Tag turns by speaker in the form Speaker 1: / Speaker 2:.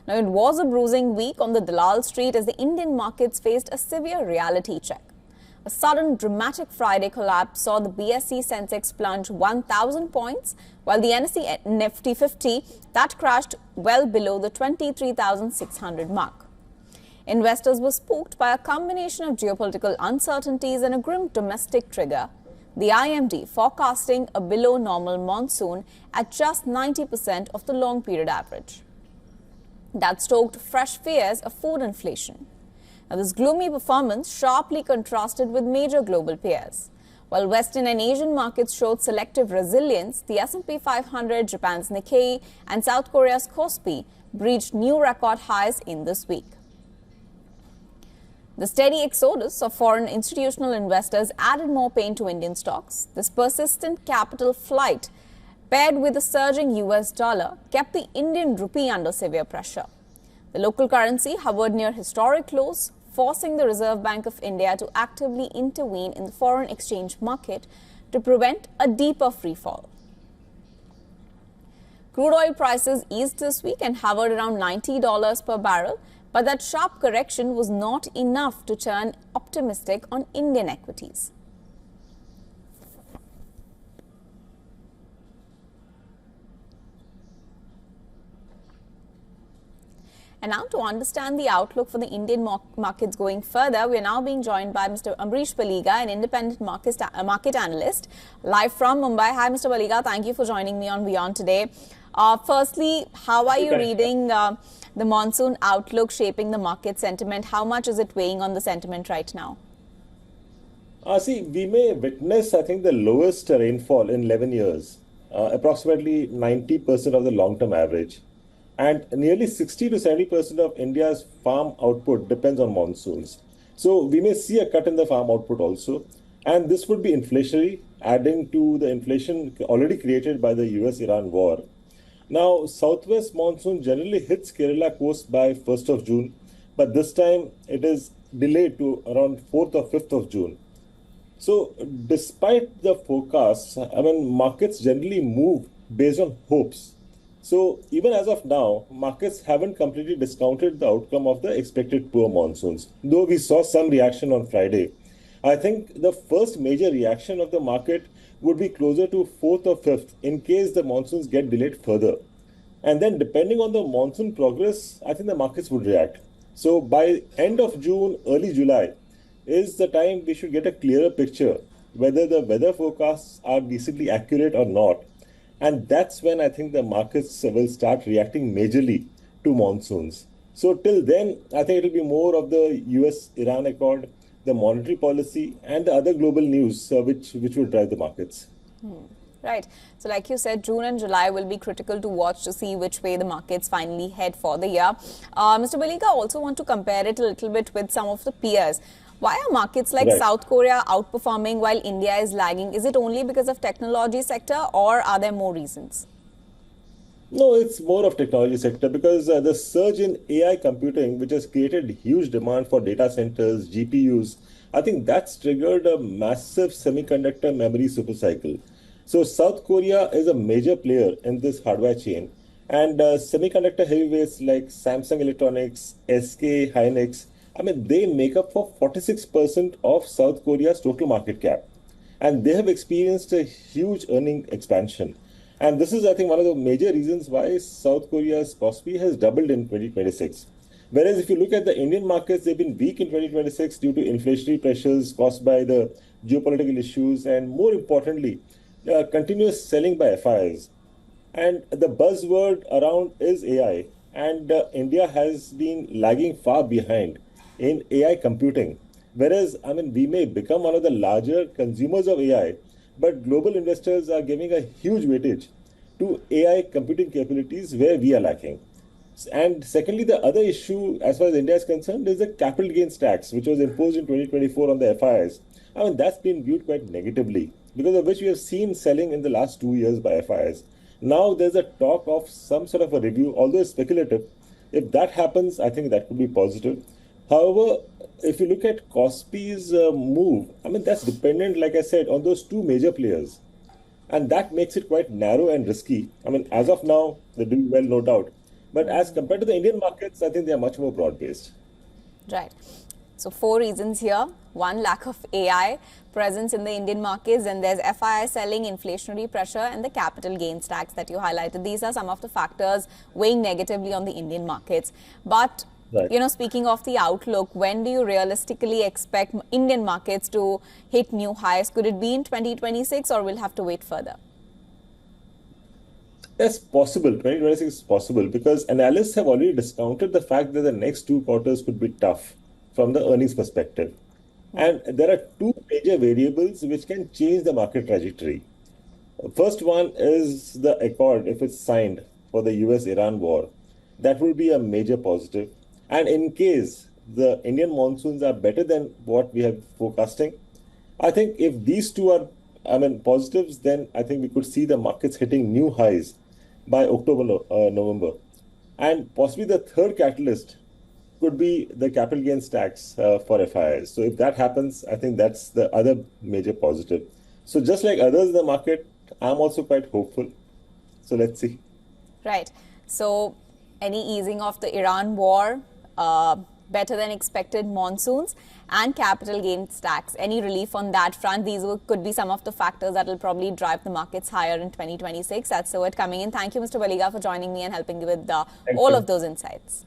Speaker 1: Now, it was a bruising week on the Dalal Street as the Indian markets faced a severe reality check. A sudden dramatic Friday collapse saw the BSE Sensex plunge 1,000 points, while the NSE Nifty 50 that crashed well below the 23,600 mark. Investors were spooked by a combination of geopolitical uncertainties and a grim domestic trigger, the IMD forecasting a below normal monsoon at just 90% of the long period average. That stoked fresh fears of food inflation. Now, this gloomy performance sharply contrasted with major global peers. While Western and Asian markets showed selective resilience, the S&P 500, Japan's Nikkei, and South Korea's Kospi breached new record highs in this week. The steady exodus of foreign institutional investors added more pain to Indian stocks. This persistent capital flight, paired with a surging US dollar, kept the Indian rupee under severe pressure. The local currency hovered near historic lows, forcing the Reserve Bank of India to actively intervene in the foreign exchange market to prevent a deeper free fall. Crude oil prices eased this week and hovered around $90 per barrel, but that sharp correction was not enough to turn optimistic on Indian equities. And now, to understand the outlook for the Indian markets going further, we are now being joined by Mr. Ambrish Paliga, an independent market analyst, live from Mumbai. Hi, Mr. Paliga. Thank you for joining me on WION today. Firstly, how are you reading the monsoon outlook shaping the market sentiment? How much is it weighing on the sentiment right now?
Speaker 2: See, we may witness, I think, the lowest rainfall in 11 years, approximately 90% of the long-term average. And nearly 60 to 70% of India's farm output depends on monsoons. So we may see a cut in the farm output also. And this would be inflationary, adding to the inflation already created by the US-Iran war. Now, southwest monsoon generally hits Kerala coast by 1st of June, but this time it is delayed to around 4th or 5th of June. So despite the forecasts, markets generally move based on hopes. So even as of now, markets haven't completely discounted the outcome of the expected poor monsoons, though we saw some reaction on Friday. I think the first major reaction of the market would be closer to 4th or 5th in case the monsoons get delayed further. And then depending on the monsoon progress, I think the markets would react. So by end of June, early July is the time we should get a clearer picture whether the weather forecasts are decently accurate or not. And that's when I think the markets will start reacting majorly to monsoons. So till then, I think it will be more of the US-Iran accord, the monetary policy, and the other global news which will drive the markets.
Speaker 1: Right. So like you said, June and July will be critical to watch to see which way the markets finally head for the year. Mr. Paliga, I also want to compare it a little bit with some of the peers. Why are markets like South Korea outperforming while India is lagging? Is it only because of technology sector or are there more reasons?
Speaker 2: No, it's more of technology sector because the surge in AI computing, which has created huge demand for data centers, GPUs, I think that's triggered a massive semiconductor memory supercycle. So South Korea is a major player in this hardware chain. And semiconductor heavyweights like Samsung Electronics, SK Hynix, they make up for 46% of South Korea's total market cap. And they have experienced a huge earning expansion. And this is, I think, one of the major reasons why South Korea's Kospi has doubled in 2026. Whereas if you look at the Indian markets, they've been weak in 2026 due to inflationary pressures caused by the geopolitical issues and, more importantly, continuous selling by FIs. And the buzzword around is AI. And India has been lagging far behind in AI computing. Whereas, we may become one of the larger consumers of AI, but global investors are giving a huge weightage to AI computing capabilities where we are lacking. And secondly, the other issue as far as India is concerned is the capital gains tax, which was imposed in 2024 on the FIs. That's been viewed quite negatively, because of which we have seen selling in the last 2 years by FIs. Now there's a talk of some sort of a review, although it's speculative. If that happens, I think that could be positive. However, if you look at Kospi's move, that's dependent, like I said, on those two major players. And that makes it quite narrow and risky. As of now, they're doing well, no doubt. But as compared to the Indian markets, I think they are much more broad-based.
Speaker 1: Right. So 4 reasons here. One, lack of AI presence in the Indian markets, and there's FII selling, inflationary pressure, and the capital gains tax that you highlighted. These are some of the factors weighing negatively on the Indian markets. But,
Speaker 2: Right.
Speaker 1: speaking of the outlook, when do you realistically expect Indian markets to hit new highs? Could it be in 2026 or we'll have to wait further?
Speaker 2: That's possible. 2026 is possible because analysts have already discounted the fact that the next 2 quarters could be tough from the earnings perspective. And there are two major variables which can change the market trajectory. First one is the accord, if it's signed for the US-Iran war. That will be a major positive. And in case the Indian monsoons are better than what we have forecasting, I think if these two are, positives, then I think we could see the markets hitting new highs by October, November. And possibly the third catalyst could be the capital gains tax for FIIs. So if that happens, I think that's the other major positive. So just like others in the market, I'm also quite hopeful. So let's see.
Speaker 1: Right. So any easing of the Iran war, better than expected monsoons, and capital gains tax, any relief on that front? These could be some of the factors that will probably drive the markets higher in 2026. That's the word coming in. Thank you, Mr. Baliga, for joining me and helping me with
Speaker 2: Thank
Speaker 1: all
Speaker 2: you.
Speaker 1: of those insights.